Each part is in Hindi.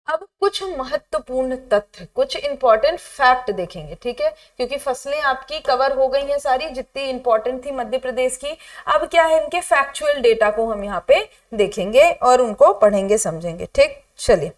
अब कुछ महत्वपूर्ण तथ्य, कुछ इंपॉर्टेंट फैक्ट देखेंगे, ठीक है, क्योंकि फसलें आपकी कवर हो गई हैं सारी जितनी इंपॉर्टेंट थी मध्य प्रदेश की। अब क्या है, इनके फैक्चुअल डेटा को हम यहाँ पे देखेंगे और उनको पढ़ेंगे समझेंगे, ठीक। चलिए,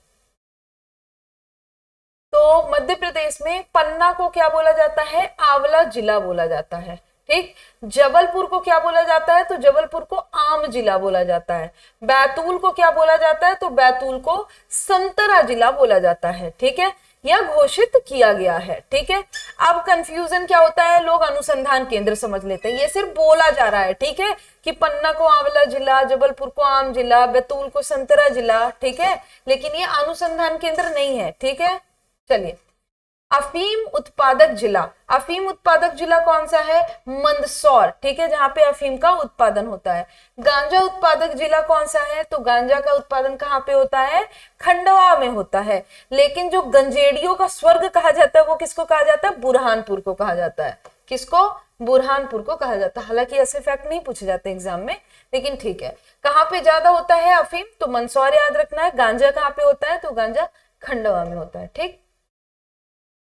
तो मध्य प्रदेश में पन्ना को क्या बोला जाता है, आंवला जिला बोला जाता है, ठीक। जबलपुर को क्या बोला जाता है, तो जबलपुर को आम जिला बोला जाता है। बैतूल को क्या बोला जाता है, तो बैतूल को संतरा जिला बोला जाता है, ठीक है, यह घोषित किया गया है, ठीक है। अब कंफ्यूजन क्या होता है, लोग अनुसंधान केंद्र समझ लेते हैं, ये सिर्फ बोला जा रहा है, ठीक है, कि पन्ना को आंवला जिला, जबलपुर को आम जिला, बैतूल को संतरा जिला, ठीक है, लेकिन ये अनुसंधान केंद्र नहीं है, ठीक है। चलिए, अफीम उत्पादक जिला, अफीम उत्पादक जिला कौन सा है, मंदसौर, ठीक है, जहां पे अफीम का उत्पादन होता है। गांजा उत्पादक जिला कौन सा है, तो गांजा का उत्पादन कहाँ पे होता है, खंडवा में होता है। लेकिन जो गंजेड़ियों का स्वर्ग कहा जाता है वो किसको कहा जाता है, बुरहानपुर को कहा जाता है। किसको, बुरहानपुर को कहा जाता है। हालांकि ऐसे फैक्ट नहीं पूछे जाते एग्जाम में, लेकिन ठीक है। कहाँ पे ज्यादा होता है अफीम, तो मंदसौर याद रखना है। गांजा कहाँ पे होता है, तो गांजा खंडवा में होता है, ठीक।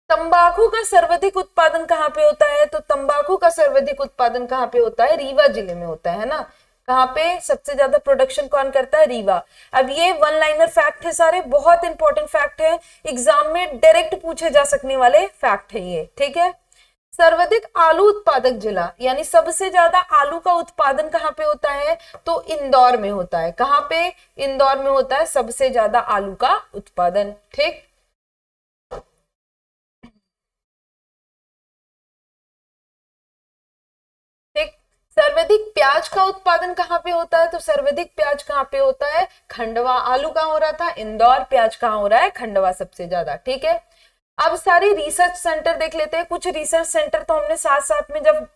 तंबाकू का सर्वाधिक उत्पादन कहाँ पे होता है, तो तंबाकू का सर्वाधिक उत्पादन कहाँ पे होता है, रीवा जिले में होता है ना। कहाँ पे सबसे ज्यादा प्रोडक्शन कौन करता है, रीवा। अब ये वन लाइनर फैक्ट है, सारे बहुत इंपॉर्टेंट फैक्ट है, एग्जाम में डायरेक्ट पूछे जा सकने वाले फैक्ट है ये, ठीक है। सर्वाधिक आलू उत्पादक जिला, यानी सबसे ज्यादा आलू का उत्पादन कहाँ पे होता है, तो इंदौर में होता है। कहाँ पे, इंदौर में होता है सबसे ज्यादा आलू का उत्पादन, ठीक। सर्वाधिक प्याज का उत्पादन कहाँ पे होता है, तो सर्वाधिक प्याज कहाँ पे होता है, खंडवा। आलू कहाँ हो रहा था, इंदौर, प्याज कहाँ हो रहा है, खंडवा सबसे ज्यादा, ठीक है। अब सारे रिसर्च सेंटर देख लेते हैं। कुछ रिसर्च सेंटर तो हमने साथ साथ में जब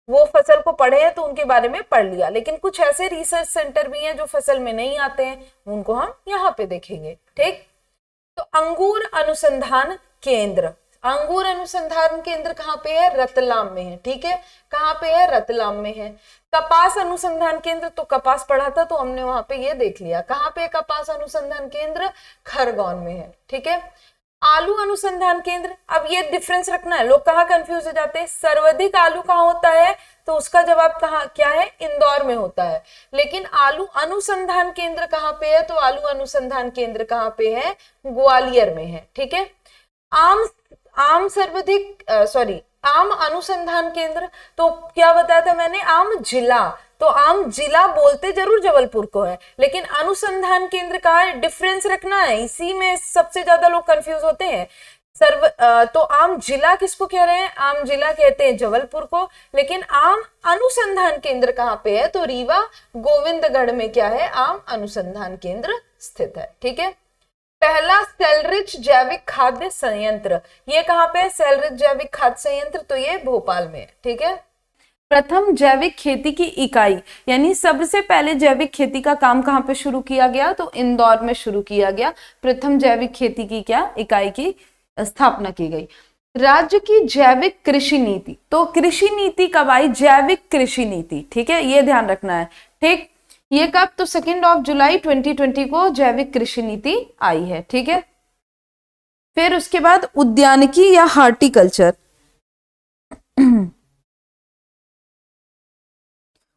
वो फसल को पढ़े हैं तो उनके बारे में पढ़ लिया, लेकिन कुछ ऐसे रिसर्च सेंटर भी हैं जो फसल में नहीं आते हैं, उनको हम यहाँ पे देखेंगे, ठीक। तो अंगूर अनुसंधान केंद्र, अंगूर अनुसंधान केंद्र कहाँ पे है, रतलाम में है, ठीक है। कहाँ पे है, रतलाम में है। कपास अनुसंधान केंद्र, तो कपास पढ़ा था तो हमने वहां पे ये देख लिया। कहाँ पे कपास अनुसंधान केंद्र, खरगोन में है, ठीक है। आलू अनुसंधान केंद्र, अब ये डिफरेंस रखना है, लोग कहाँ कंफ्यूज हो जाते हैं। सर्वाधिक आलू कहाँ होता है, तो उसका जवाब कहाँ क्या है, इंदौर में होता है। लेकिन आलू अनुसंधान केंद्र कहाँ पे है, तो आलू अनुसंधान केंद्र कहाँ पे है, ग्वालियर में है, ठीक है। आम आम सर्वाधिक सॉरी आम अनुसंधान केंद्र, तो क्या बताया था मैंने, आम जिला। तो आम जिला बोलते जरूर जबलपुर को है, लेकिन अनुसंधान केंद्र का डिफरेंस रखना है, इसी में सबसे ज्यादा लोग कंफ्यूज होते हैं। तो आम जिला किसको कह रहे हैं, आम जिला कहते हैं जबलपुर को। लेकिन आम अनुसंधान केंद्र कहाँ पे है, तो रीवा गोविंदगढ़ में क्या है, आम अनुसंधान केंद्र स्थित है, ठीक है। पहला सेलरिच जैविक खाद्य संयंत्र, ये कहाँ पे है, सेलरिच जैविक खाद्य संयंत्र, तो ये भोपाल में है, ठीक है। प्रथम जैविक खेती की इकाई, यानी सबसे पहले जैविक खेती का काम कहाँ पे शुरू किया गया, तो इंदौर में शुरू किया गया। प्रथम जैविक खेती की क्या इकाई की स्थापना की गई। राज्य की जैविक कृषि नीति, तो कृषि नीति कब आई, जैविक कृषि नीति, ठीक है, ये ध्यान रखना है, ठीक। ये कब, तो 2 जुलाई 2020 को जैविक कृषि नीति आई है, ठीक है। फिर उसके बाद उद्यानिकी या हार्टिकल्चर,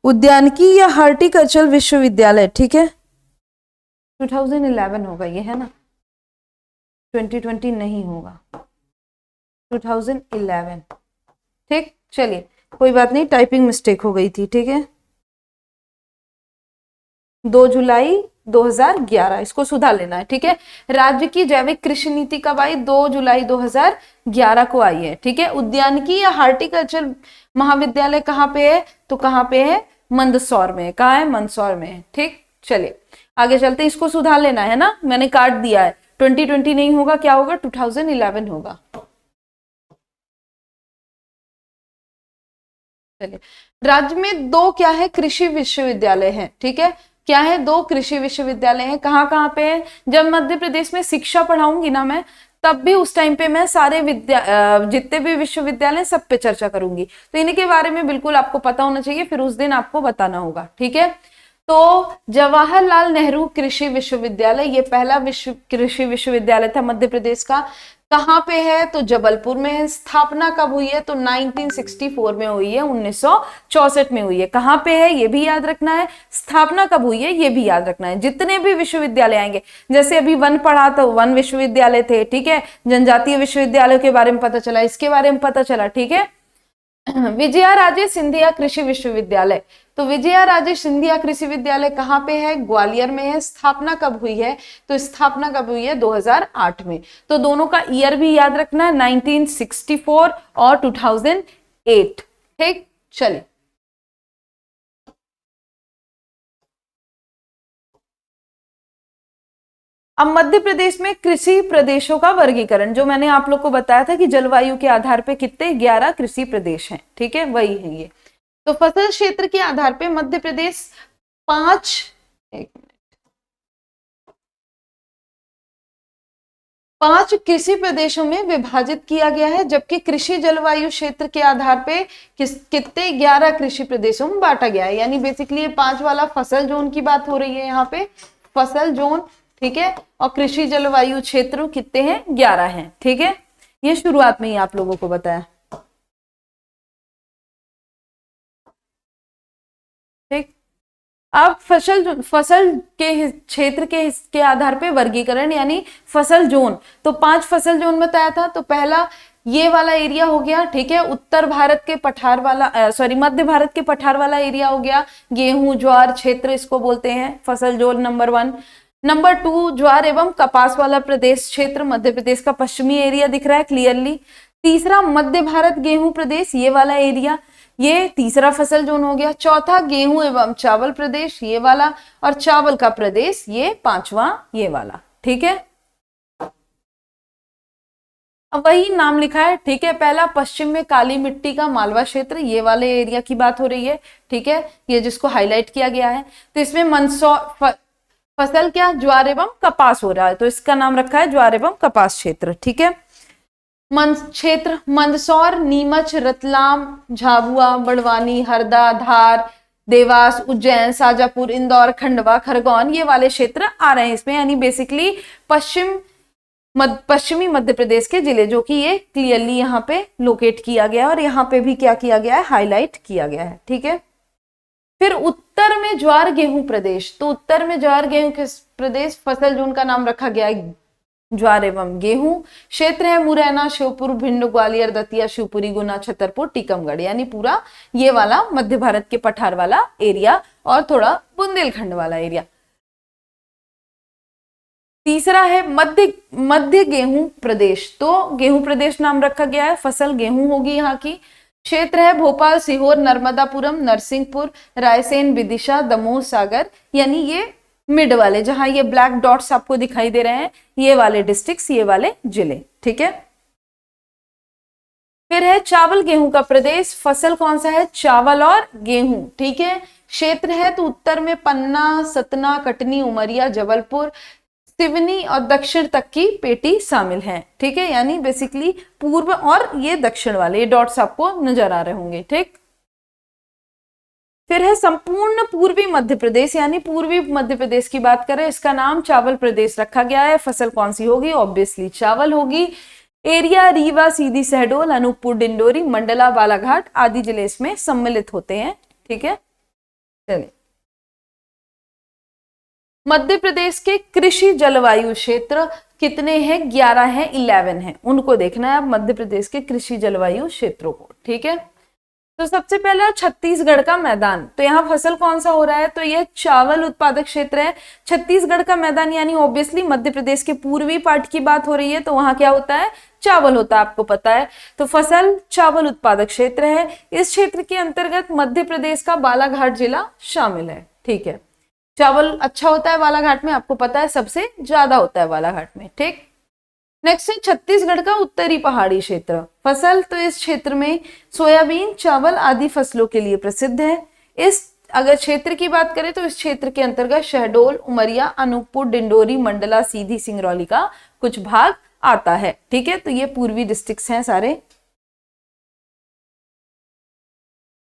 उद्यानिकी या हार्टिकल्चर विश्वविद्यालय, ठीक है, 2011 होगा ये, है ना, 2020 नहीं होगा, 2011, ठीक। चलिए कोई बात नहीं, टाइपिंग मिस्टेक हो गई थी, ठीक है। 2 जुलाई 2011, इसको सुधार लेना है, ठीक है। राज्य की जैविक कृषि नीति कब आई, 2 जुलाई 2011 को आई है, ठीक है। उद्यानिकी या हार्टिकल्चर महाविद्यालय कहाँ पे है, तो कहाँ पे है, मंदसौर में। कहाँ है, मंदसौर में है, ठीक। चलिए आगे चलते, इसको सुधार लेना है ना, मैंने काट दिया है। 2020 नहीं होगा, क्या होगा, 2011 होगा। चलिए, राज्य में 2 क्या है, कृषि विश्वविद्यालय है, ठीक है। क्या है, 2 कृषि विश्वविद्यालय हैं। कहाँ कहाँ पे है, जब मध्य प्रदेश में शिक्षा पढ़ाऊंगी ना मैं, तब भी उस टाइम पे मैं सारे जितने भी विश्वविद्यालय सब पे चर्चा करूंगी, तो इनके बारे में बिल्कुल आपको पता होना चाहिए, फिर उस दिन आपको बताना होगा, ठीक है। तो जवाहरलाल नेहरू कृषि विश्वविद्यालय, ये पहला कृषि विश्वविद्यालय था मध्य प्रदेश का। कहाँ पे है? तो जबलपुर में है। स्थापना कब हुई है? तो 1964 में हुई है, 1964 में हुई है। कहाँ पे है ये भी याद रखना है, स्थापना कब हुई है ये भी याद रखना है। जितने भी विश्वविद्यालय आएंगे, जैसे अभी वन पढ़ा तो वन विश्वविद्यालय थे, ठीक है, जनजातीय विश्वविद्यालय के बारे में पता चला, इसके बारे में पता चला, ठीक है। विजयाराजे सिंधिया कृषि विश्वविद्यालय, तो विजयाराजे सिंधिया कृषि विद्यालय कहाँ पे है? ग्वालियर में है। स्थापना कब हुई है? तो स्थापना कब हुई है? 2008 में। तो दोनों का ईयर भी याद रखना है, 1964 और 2008, ठीक। चलिए, अब मध्य प्रदेश में कृषि प्रदेशों का वर्गीकरण, जो मैंने आप लोग को बताया था कि जलवायु के आधार पे कितने 11 कृषि प्रदेश हैं, ठीक है, वही है ये। तो फसल क्षेत्र के आधार पे मध्य प्रदेश पांच कृषि प्रदेशों में विभाजित किया गया है, जबकि कृषि जलवायु क्षेत्र के आधार पे कितने 11 कृषि प्रदेशों में बांटा गया है। यानी बेसिकली ये 5 वाला फसल जोन की बात हो रही है यहाँ पे, फसल जोन, ठीक है। और कृषि जलवायु क्षेत्र कितने हैं? 11 हैं, ठीक है। ये शुरुआत में ही आप लोगों को बताया, ठीक। अब फसल के क्षेत्र के आधार पे वर्गीकरण, यानी फसल जोन। तो 5 फसल जोन बताया था। तो पहला ये वाला एरिया हो गया, ठीक है, उत्तर भारत के पठार वाला, मध्य भारत के पठार वाला एरिया हो गया। गेहूं ज्वार क्षेत्र इसको बोलते हैं, फसल जोन नंबर 1। नंबर 2 ज्वार एवं कपास वाला प्रदेश क्षेत्र, मध्य प्रदेश का पश्चिमी एरिया दिख रहा है क्लियरली। तीसरा मध्य भारत गेहूं प्रदेश, ये वाला एरिया, ये तीसरा फसल जोन हो गया। चौथा गेहूं एवं चावल प्रदेश, ये वाला, और चावल का प्रदेश ये 5वां, ये वाला, ठीक है। अब वही नाम लिखा है, ठीक है। पहला पश्चिम में काली मिट्टी का मालवा क्षेत्र, ये वाले एरिया की बात हो रही है, ठीक है, ये जिसको हाईलाइट किया गया है। तो इसमें फसल क्या? ज्वार एवं कपास हो रहा है, तो इसका नाम रखा है ज्वार एवं कपास क्षेत्र, ठीक है। क्षेत्र मंदसौर, नीमच, रतलाम, झाबुआ, बड़वानी, हरदा, धार, देवास, उज्जैन, शाजापुर, इंदौर, खंडवा, खरगोन, ये वाले क्षेत्र आ रहे हैं इसमें। यानी बेसिकली पश्चिमी मध्य प्रदेश के जिले, जो कि ये क्लियरली यहाँ पे लोकेट किया गया है, और यहाँ पे भी क्या किया गया है? हाईलाइट किया गया है, ठीक है। फिर उत्तर में ज्वार गेहूं प्रदेश, तो उत्तर में ज्वार गेहूं के प्रदेश, फसल जोन का नाम रखा गया है ज्वार एवं गेहूं। क्षेत्र है मुरैना, श्योपुर, भिंड, ग्वालियर, दतिया, शिवपुरी, गुना, छतरपुर, टीकमगढ़, यानी पूरा ये वाला मध्य भारत के पठार वाला एरिया और थोड़ा बुंदेलखंड वाला एरिया। तीसरा है मध्य गेहूं प्रदेश, तो गेहूं प्रदेश नाम रखा गया है, फसल गेहूं होगी यहाँ की। क्षेत्र है भोपाल, सीहोर, नर्मदापुरम, नरसिंहपुर, रायसेन, विदिशा, दमोह, सागर, यानी ये मिड वाले, जहां ये ब्लैक डॉट्स आपको दिखाई दे रहे हैं, ये वाले डिस्ट्रिक्ट्स, ये वाले जिले, ठीक है। फिर है चावल गेहूं का प्रदेश, फसल कौन सा है? चावल और गेहूं, ठीक है। क्षेत्र है तो उत्तर में पन्ना, सतना, कटनी, उमरिया, जबलपुर, सिवनी और दक्षिण तक की पेटी शामिल है, ठीक है। यानी बेसिकली पूर्व और ये दक्षिण वाले, ये डॉट्स आपको नजर आ रहे होंगे, ठीक। फिर है संपूर्ण पूर्वी मध्य प्रदेश, यानी पूर्वी मध्य प्रदेश की बात करें, इसका नाम चावल प्रदेश रखा गया है। फसल कौन सी होगी? ऑब्वियसली चावल होगी। एरिया रीवा, सीधी, शहडोल, अनूपपुर, डिंडोरी, मंडला, बालाघाट आदि जिले इसमें सम्मिलित होते हैं, ठीक है। चलिए, मध्य प्रदेश के कृषि जलवायु क्षेत्र कितने हैं? 11 हैं, 11 हैं, उनको देखना है अब मध्य प्रदेश के कृषि जलवायु क्षेत्रों को, ठीक है। तो सबसे पहला छत्तीसगढ़ का मैदान, तो यहाँ फसल कौन सा हो रहा है? तो ये चावल उत्पादक क्षेत्र है। छत्तीसगढ़ का मैदान यानी ऑब्वियसली मध्य प्रदेश के पूर्वी पार्ट की बात हो रही है, तो वहां क्या होता है? चावल होता है, आपको पता है। तो फसल चावल उत्पादक क्षेत्र है। इस क्षेत्र के अंतर्गत मध्य प्रदेश का बालाघाट जिला शामिल है, ठीक है। चावल अच्छा होता है बालाघाट में, आपको पता है, सबसे ज्यादा होता है बालाघाट में, ठीक। नेक्स्ट है छत्तीसगढ़ का उत्तरी पहाड़ी क्षेत्र। फसल तो इस क्षेत्र में सोयाबीन, चावल आदि फसलों के लिए प्रसिद्ध है। इस अगर क्षेत्र की बात करें तो इस क्षेत्र के अंतर्गत शहडोल, उमरिया, अनूपपुर, डिंडोरी, मंडला, सीधी, सिंगरौली का कुछ भाग आता है, ठीक है। तो ये पूर्वी डिस्ट्रिक्ट्स हैं सारे,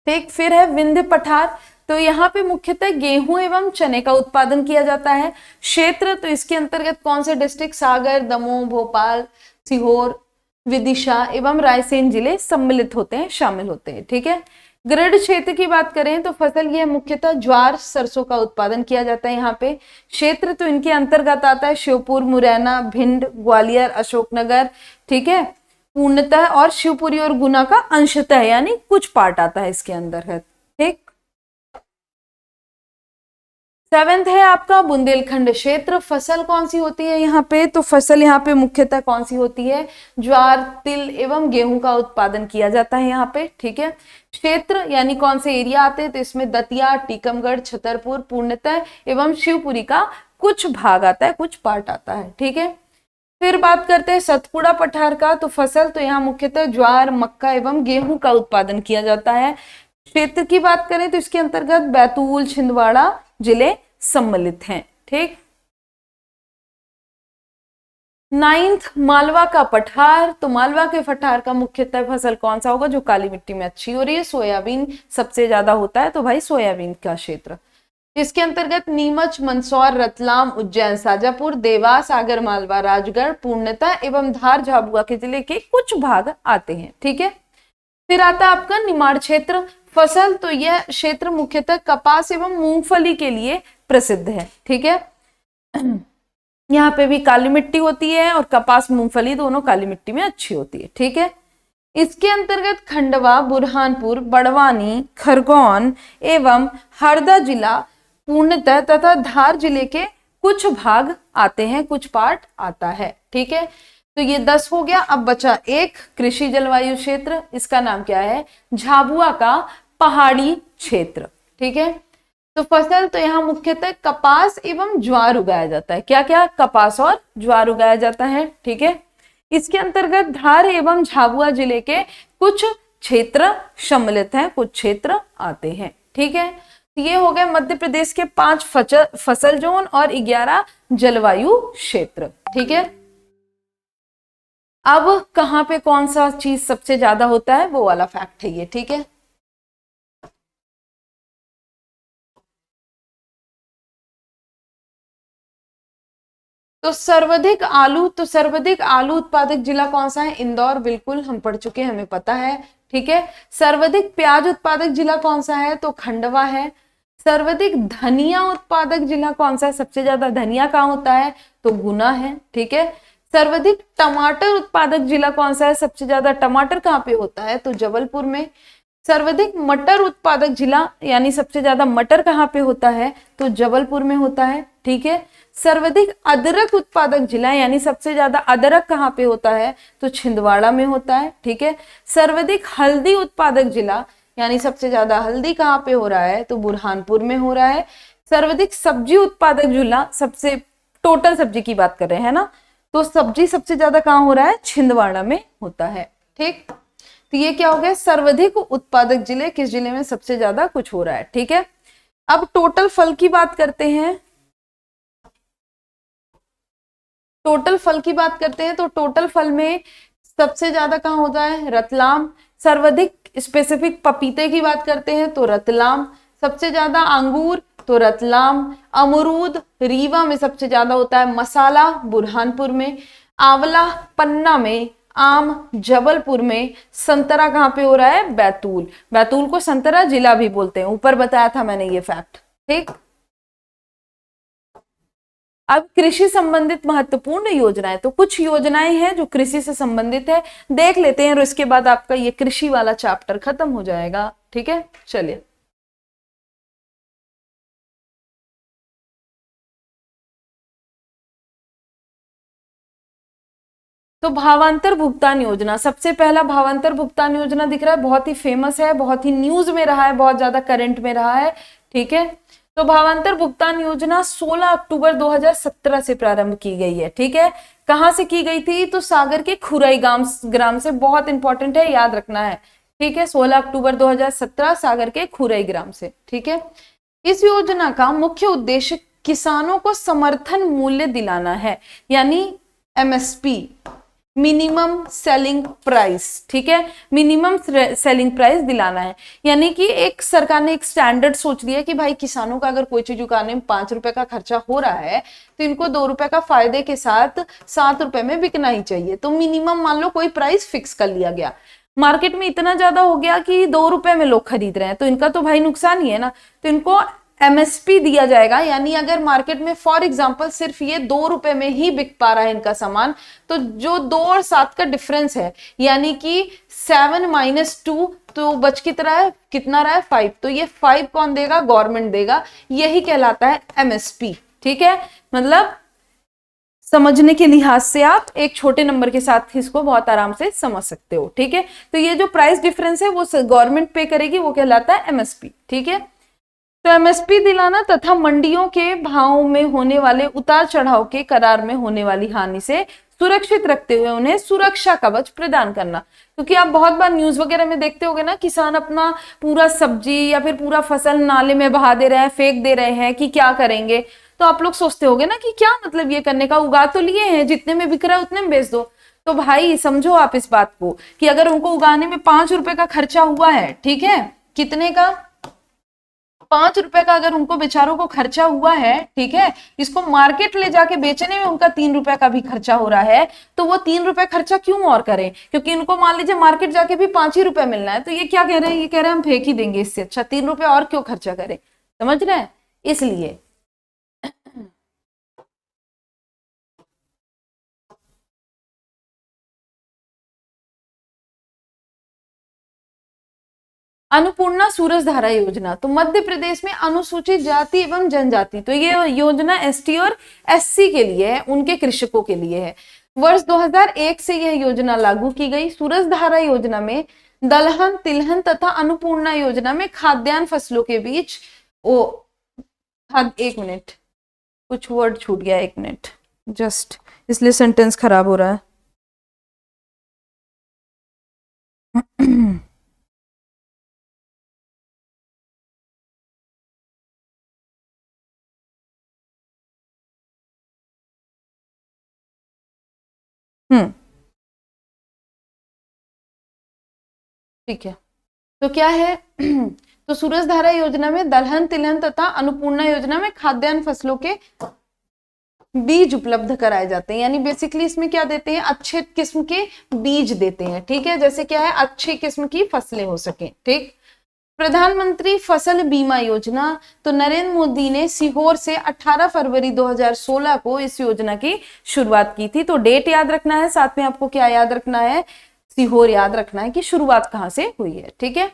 ठीक। फिर है विंध्य पठार, तो यहाँ पे मुख्यतः गेहूं एवं चने का उत्पादन किया जाता है। क्षेत्र, तो इसके अंतर्गत कौन से डिस्ट्रिक्ट, सागर, दमोह, भोपाल, सीहोर, विदिशा एवं रायसेन जिले सम्मिलित होते हैं, शामिल होते हैं। ठीक है। ग्रिड क्षेत्र की बात करें तो फसल यह मुख्यतः ज्वार, सरसों का उत्पादन किया जाता है यहाँ पे। क्षेत्र, तो इनके अंतर्गत आता है श्योपुर, मुरैना, भिंड, ग्वालियर, अशोकनगर, ठीक है, पूर्णतः, और शिवपुरी और गुना का अंशतः, यानी कुछ पार्ट आता है इसके अंदर है। ठीक। 7th है आपका बुंदेलखंड क्षेत्र। फसल कौन सी होती है यहाँ पे, तो फसल यहाँ पे मुख्यतः कौन सी होती है, ज्वार, तिल एवं गेहूं का उत्पादन किया जाता है यहाँ पे। ठीक है। क्षेत्र यानी कौन से एरिया आते हैं, तो इसमें दतिया, टीकमगढ़, छतरपुर, पूर्णतः एवं शिवपुरी का कुछ भाग आता है, कुछ पार्ट आता है। ठीक है। फिर बात करते हैं सतपुड़ा पठार का। तो फसल, तो यहाँ मुख्यतः ज्वार, मक्का एवं गेहूं का उत्पादन किया जाता है। क्षेत्र की बात करें तो इसके अंतर्गत बैतूल, छिंदवाड़ा जिले सम्मिलित हैं। ठीक। 9th मालवा का पठार। तो मालवा के पठार का मुख्यतः फसल कौन सा होगा, जो काली मिट्टी में अच्छी हो रही है, सोयाबीन सबसे ज्यादा होता है, तो भाई सोयाबीन का क्षेत्र। इसके अंतर्गत नीमच, मंदसौर, रतलाम, उज्जैन, शाजापुर, देवास, आगर मालवा, राजगढ़, पूर्णतः एवं धार, झाबुआ के जिले के कुछ भाग आते हैं। ठीक है। फिर आता है आपका निमाड़ क्षेत्र। फसल, तो यह क्षेत्र मुख्यतः कपास एवं मूंगफली के लिए प्रसिद्ध है। ठीक है। यहाँ पे भी काली मिट्टी होती है, और कपास, मूंगफली दोनों काली मिट्टी में अच्छी होती है। ठीक है। इसके अंतर्गत खंडवा, बुरहानपुर, बड़वानी, खरगोन एवं हरदा जिला पूर्णतः तथा धार जिले के कुछ भाग आते हैं, कुछ पार्ट आता है। ठीक है। तो ये 10 हो गया। अब बचा एक कृषि जलवायु क्षेत्र, इसका नाम क्या है, झाबुआ का पहाड़ी क्षेत्र। ठीक है। तो फसल, तो यहाँ मुख्यतः कपास एवं ज्वार उगाया जाता है। क्या क्या, कपास और ज्वार उगाया जाता है। ठीक है। इसके अंतर्गत धार एवं झाबुआ जिले के कुछ क्षेत्र सम्मिलित हैं, कुछ क्षेत्र आते हैं। ठीक है। तो ये हो गए मध्य प्रदेश के 5 फसल जोन और 11 जलवायु क्षेत्र। ठीक है। अब कहाँ पे कौन सा चीज सबसे ज्यादा होता है, वो वाला फैक्ट है ये। ठीक है। तो सर्वाधिक आलू, तो सर्वाधिक आलू उत्पादक जिला कौन सा है, इंदौर, बिल्कुल हम पढ़ चुके हैं, हमें पता है। ठीक है। सर्वाधिक प्याज उत्पादक जिला कौन सा है, तो खंडवा है। सर्वाधिक धनिया उत्पादक जिला कौन सा है, सबसे ज्यादा धनिया कहाँ होता है, तो गुना है। ठीक है। सर्वाधिक टमाटर उत्पादक जिला कौन सा है, सबसे ज्यादा टमाटर कहाँ पे होता है, तो जबलपुर में। सर्वाधिक मटर उत्पादक जिला, यानी सबसे ज्यादा मटर कहाँ पे होता है, तो जबलपुर में होता है। ठीक है। सर्वाधिक अदरक उत्पादक जिला, यानी सबसे ज्यादा अदरक कहाँ पे होता है, तो छिंदवाड़ा में होता है। ठीक है। सर्वाधिक हल्दी उत्पादक जिला, यानी सबसे ज्यादा हल्दी कहाँ पे हो रहा है, तो बुरहानपुर में हो रहा है। सर्वाधिक सब्जी उत्पादक जिला, सबसे टोटल सब्जी की बात कर रहे हैं ना, तो सब्जी सबसे ज्यादा कहाँ हो रहा है, छिंदवाड़ा में होता है। ठीक। तो ये क्या हो गया, सर्वाधिक उत्पादक जिले, किस जिले में सबसे ज्यादा कुछ हो रहा है। ठीक है। अब टोटल फल की बात करते हैं। टोटल फल की बात करते हैं तो टोटल फल में सबसे ज्यादा कहाँ होता है, रतलाम। सर्वाधिक स्पेसिफिक पपीते की बात करते हैं तो रतलाम। सबसे ज्यादा अंगूर, तो रतलाम। अमरूद रीवा में सबसे ज्यादा होता है। मसाला बुरहानपुर में। आंवला पन्ना में। आम जबलपुर में। संतरा कहाँ पे हो रहा है, बैतूल। बैतूल को संतरा जिला भी बोलते हैं, ऊपर बताया था मैंने ये फैक्ट। ठीक। अब कृषि संबंधित महत्वपूर्ण योजनाएं, तो कुछ योजनाएं हैं जो कृषि से संबंधित है, देख लेते हैं और इसके बाद आपका ये कृषि वाला चैप्टर खत्म हो जाएगा। ठीक है। चलिए, तो भावांतर भुगतान योजना, सबसे पहला भावांतर भुगतान योजना दिख रहा है, बहुत ही फेमस है, बहुत ही न्यूज में रहा है, बहुत ज्यादा करंट में रहा है। ठीक है। तो भावांतर भुगतान योजना 16 अक्टूबर 2017 से प्रारंभ की गई है। ठीक है। कहां से की गई थी, तो सागर के खुराई ग्राम से, बहुत इंपॉर्टेंट है, याद रखना है। ठीक है। 16 अक्टूबर 2017 सागर के खुराई ग्राम से। ठीक है। इस योजना का मुख्य उद्देश्य किसानों को समर्थन मूल्य दिलाना है, यानी एमएसपी, मिनिमम सेलिंग प्राइस, ठीक है, मिनिमम सेलिंग प्राइस दिलाना है। यानी कि एक सरकार ने एक स्टैंडर्ड सोच लिया कि भाई किसानों का अगर कोई चीज उगाने में 5 रुपए का खर्चा हो रहा है तो इनको 2 रुपए का फायदे के साथ 7 रुपए में बिकना ही चाहिए। तो मिनिमम मान लो कोई प्राइस फिक्स कर लिया गया, मार्केट में इतना ज्यादा हो गया कि 2 रुपए में लोग खरीद रहे हैं, तो इनका तो भाई नुकसान ही है ना। तो इनको एमएसपी दिया जाएगा, यानी अगर मार्केट में फॉर एग्जांपल सिर्फ ये 2 रुपए में ही बिक पा रहा है इनका सामान, तो जो 2 और 7 का डिफरेंस है, यानी कि 7 माइनस 2 तो बच कितना है, कितना रहा है 5, तो ये 5 कौन देगा, गवर्नमेंट देगा। यही कहलाता है एमएसपी, ठीक है। मतलब समझने के लिहाज से आप एक छोटे नंबर के साथ इसको बहुत आराम से समझ सकते हो, ठीक है। तो ये जो प्राइस डिफरेंस है वो गवर्नमेंट पे करेगी, वो कहलाता है एमएसपी, ठीक है। तो एमएसपी दिलाना तथा मंडियों के भाव में होने वाले उतार चढ़ाव के करार में होने वाली हानि से सुरक्षित रखते हुए उन्हें सुरक्षा कवच प्रदान करना। क्योंकि आप बहुत बार न्यूज वगैरह में देखते होंगे ना, किसान अपना पूरा सब्जी या फिर पूरा फसल नाले में बहा दे रहे हैं, फेंक दे रहे हैं कि क्या करेंगे। तो आप लोग सोचते होंगे ना कि क्या मतलब ये करने का, उगा तो लिए हैं, जितने में बिक रहा है उतने में बेच दो। तो भाई समझो आप इस बात को कि अगर उनको उगाने में 5 रुपए का खर्चा हुआ है, ठीक है, कितने का, 5 रुपए का अगर उनको बेचारों को खर्चा हुआ है, ठीक है, इसको मार्केट ले जाके बेचने में उनका 3 रुपए का भी खर्चा हो रहा है, तो वो 3 रुपए खर्चा क्यों और करें, क्योंकि इनको मान लीजिए मार्केट जाके भी 5 ही रुपए मिलना है, तो ये क्या कह रहे हैं, ये कह रहे हैं हम फेंक ही देंगे, इससे अच्छा 3 रुपए और क्यों खर्चा करें, समझ रहे हैं, इसलिए। अन्नपूर्णा सूरजधारा योजना, तो मध्य प्रदेश में अनुसूचित जाति एवं जनजाति, तो ये योजना एसटी और एससी के लिए है, उनके कृषकों के लिए है। वर्ष 2001 से यह योजना लागू की गई। सूरजधारा योजना में दलहन, तिलहन तथा अन्नपूर्णा योजना में खाद्यान्न फसलों के बीच एक मिनट, कुछ वर्ड छूट गया, एक मिनट जस्ट, इसलिए सेंटेंस खराब हो रहा है। ठीक है, तो क्या है तो सूरजधारा योजना में दलहन, तिलहन तथा अन्नपूर्णा योजना में खाद्यान्न फसलों के बीज उपलब्ध कराए जाते हैं। यानी बेसिकली इसमें क्या देते हैं, अच्छे किस्म के बीज देते हैं, ठीक है, जैसे क्या है, अच्छी किस्म की फसलें हो सके, ठीक। प्रधानमंत्री फसल बीमा योजना, तो नरेंद्र मोदी ने सीहोर से 18 फरवरी 2016 को इस योजना की शुरुआत की थी। तो डेट याद रखना है, साथ में आपको क्या याद रखना है, सीहोर याद रखना है कि शुरुआत कहां से हुई है, ठीक है।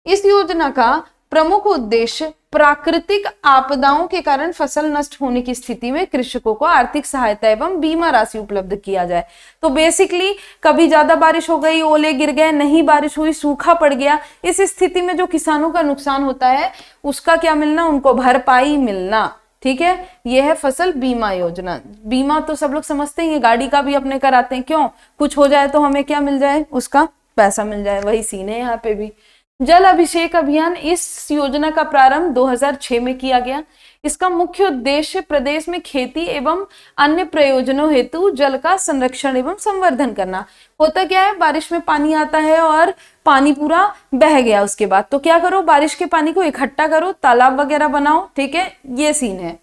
इस योजना का प्रमुख उद्देश्य प्राकृतिक आपदाओं के कारण फसल नष्ट होने की स्थिति में कृषकों को आर्थिक सहायता एवं बीमा राशि उपलब्ध किया जाए। तो बेसिकली कभी ज्यादा बारिश हो गई, ओले गिर गए, नहीं बारिश हुई, सूखा पड़ गया, इस स्थिति में जो किसानों का नुकसान होता है उसका क्या मिलना, उनको भरपाई मिलना, ठीक है। यह है फसल बीमा योजना। बीमा तो सब लोग समझते हैं, गाड़ी का भी अपने कराते हैं, क्यों, कुछ हो जाए तो हमें क्या मिल जाए, उसका पैसा मिल जाए, वही सीन है यहाँ पे भी। जल अभिषेक अभियान, इस योजना का प्रारंभ 2006 में किया गया। इसका मुख्य उद्देश्य प्रदेश में खेती एवं अन्य प्रयोजनों हेतु जल का संरक्षण एवं संवर्धन करना। होता क्या है, बारिश में पानी आता है और पानी पूरा बह गया, उसके बाद तो क्या करो, बारिश के पानी को इकट्ठा करो, तालाब वगैरह बनाओ, ठीक है, ये सीन है।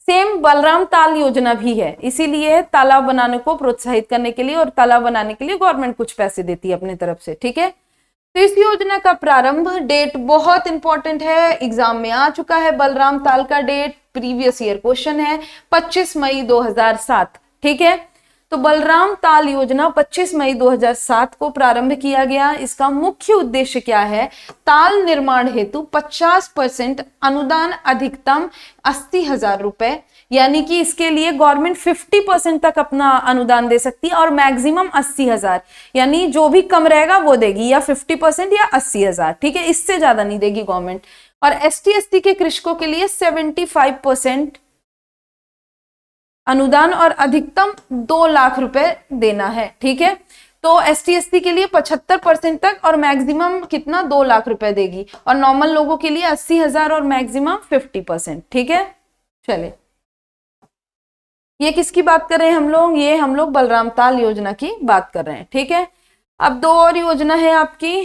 सेम बलराम ताल योजना भी है, इसीलिए तालाब बनाने को प्रोत्साहित करने के लिए और तालाब बनाने के लिए गवर्नमेंट कुछ पैसे देती है अपने तरफ से, ठीक है। तो इस योजना का प्रारंभ डेट बहुत इंपॉर्टेंट है, एग्जाम में आ चुका है, बलराम ताल का डेट प्रीवियस ईयर क्वेश्चन है, 25 मई 2007, ठीक है। तो बलराम ताल योजना 25 मई 2007 को प्रारंभ किया गया। इसका मुख्य उद्देश्य क्या है, ताल निर्माण हेतु 50% अनुदान, अधिकतम 80,000 रुपए, यानी कि इसके लिए गवर्नमेंट 50% तक अपना अनुदान दे सकती है और मैक्सिमम 80,000, यानी जो भी कम रहेगा वो देगी, या 50% या 80,000, ठीक है, इससे ज्यादा नहीं देगी गवर्नमेंट। और एसटी एसटी के कृषकों के लिए 75% अनुदान और अधिकतम 2 लाख रुपए देना है, ठीक है। तो एसटी एसटी के लिए 75% तक और मैक्सिमम कितना, 2 लाख रुपए देगी, और नॉर्मल लोगों के लिए 80,000 और मैक्सिमम 50%, ठीक है। चले ये किसकी बात कर रहे हैं हम लोग, ये हम लोग बलराम ताल योजना की बात कर रहे हैं, ठीक है। अब दो और योजना है आपकी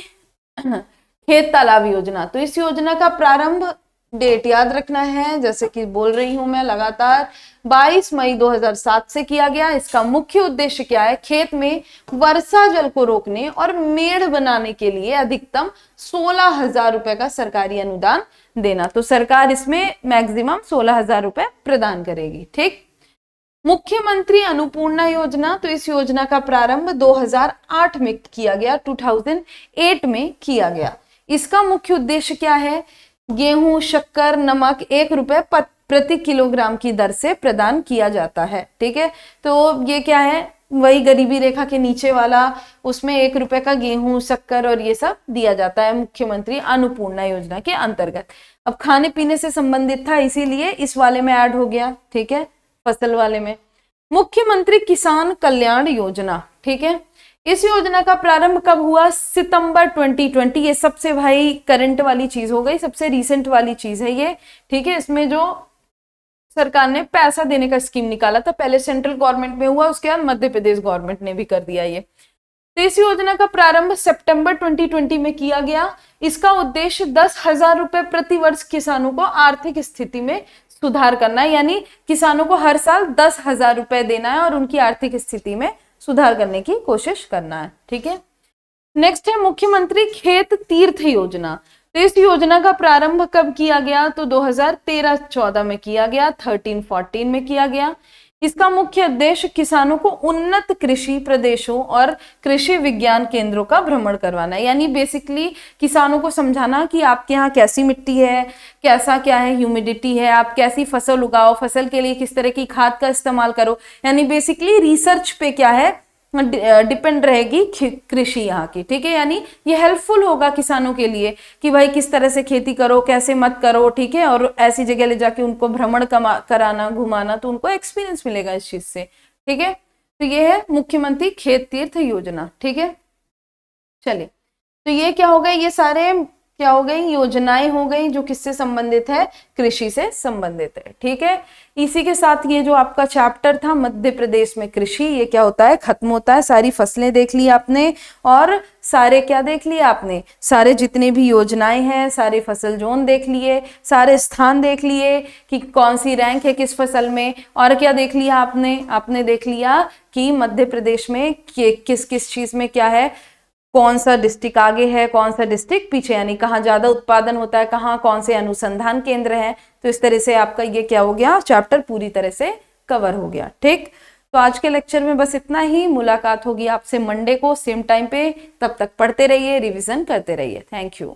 खेत तालाब योजना। तो इस योजना का प्रारंभ डेट याद रखना है, जैसे कि बोल रही हूं मैं लगातार, 22 मई 2007 से किया गया। इसका मुख्य उद्देश्य क्या है, खेत में वर्षा जल को रोकने और मेड़ बनाने के लिए अधिकतम 16,000 रुपए का सरकारी अनुदान देना। तो सरकार इसमें मैक्सिमम 16,000 रुपए प्रदान करेगी, ठीक। मुख्यमंत्री अन्नपूर्णा योजना, तो इस योजना का प्रारंभ 2008 में किया गया, 2008 में किया गया। इसका मुख्य उद्देश्य क्या है, गेहूं, शक्कर, नमक 1 रुपए प्रति किलोग्राम की दर से प्रदान किया जाता है, ठीक है। तो ये क्या है, वही गरीबी रेखा के नीचे वाला, उसमें 1 रुपए का गेहूं, शक्कर और ये सब दिया जाता है मुख्यमंत्री अन्नपूर्णा योजना के अंतर्गत। अब खाने पीने से संबंधित था, इसीलिए इस वाले में ऐड हो गया, ठीक है, फसल वाले में। मुख्यमंत्री किसान कल्याण योजना, ठीक है। इस योजना का प्रारंभ कब हुआ, सितंबर 2020। ये सबसे भाई करंट वाली चीज हो गई, सबसे रीसेंट वाली चीज है ये, ठीक है। इसमें जो सरकार ने पैसा देने का स्कीम निकाला था, पहले सेंट्रल गवर्नमेंट में हुआ, उसके बाद मध्य प्रदेश गवर्नमेंट ने भी कर दिया ये। तो इस योजना का प्रारंभ सितंबर 2020 में किया गया। इसका उद्देश्य 10,000 रुपए प्रति वर्ष किसानों को आर्थिक स्थिति में सुधार करना है, यानी किसानों को हर साल 10,000 रुपए देना है और उनकी आर्थिक स्थिति में सुधार करने की कोशिश करना है, ठीक है। नेक्स्ट है मुख्यमंत्री खेत तीर्थ योजना। तो इस योजना का प्रारंभ कब किया गया, तो 2013-14 में किया गया, 13-14 में किया गया। इसका मुख्य उद्देश्य किसानों को उन्नत कृषि प्रदेशों और कृषि विज्ञान केंद्रों का भ्रमण करवाना है, यानी बेसिकली किसानों को समझाना कि आपके यहाँ कैसी मिट्टी है, कैसा क्या है, ह्यूमिडिटी है, आप कैसी फसल उगाओ, फसल के लिए किस तरह की खाद का इस्तेमाल करो, यानी बेसिकली रिसर्च पे क्या है डिपेंड रहेगी कृषि यहाँ की, ठीक है। यानी ये हेल्पफुल होगा किसानों के लिए कि भाई किस तरह से खेती करो, कैसे मत करो, ठीक है। और ऐसी जगह ले जाके उनको भ्रमण कराना, घुमाना, तो उनको एक्सपीरियंस मिलेगा इस चीज से, ठीक है। तो ये है मुख्यमंत्री खेत तीर्थ योजना, ठीक है। चलिए, तो ये क्या हो गए, ये सारे क्या हो गई, योजनाएं हो गई जो किससे संबंधित है, कृषि से संबंधित है, ठीक है। इसी के साथ ये जो आपका चैप्टर था मध्य प्रदेश में कृषि, ये क्या होता है, खत्म होता है। सारी फसलें देख ली आपने और सारे क्या देख लिए आपने, सारे जितने भी योजनाएं हैं, सारे फसल जोन देख लिए, सारे स्थान देख लिए कि कौन सी रैंक है किस फसल में, और क्या देख लिया आपने देख लिया कि मध्य प्रदेश में किस किस चीज में क्या है, कौन सा डिस्ट्रिक्ट आगे है, कौन सा डिस्ट्रिक्ट पीछे, यानी कहाँ ज्यादा उत्पादन होता है, कहाँ कौन से अनुसंधान केंद्र हैं। तो इस तरह से आपका ये क्या हो गया, चैप्टर पूरी तरह से कवर हो गया, ठीक। तो आज के लेक्चर में बस इतना ही। मुलाकात होगी आपसे मंडे को सेम टाइम पे, तब तक पढ़ते रहिए, रिवीजन करते रहिए। Thank you.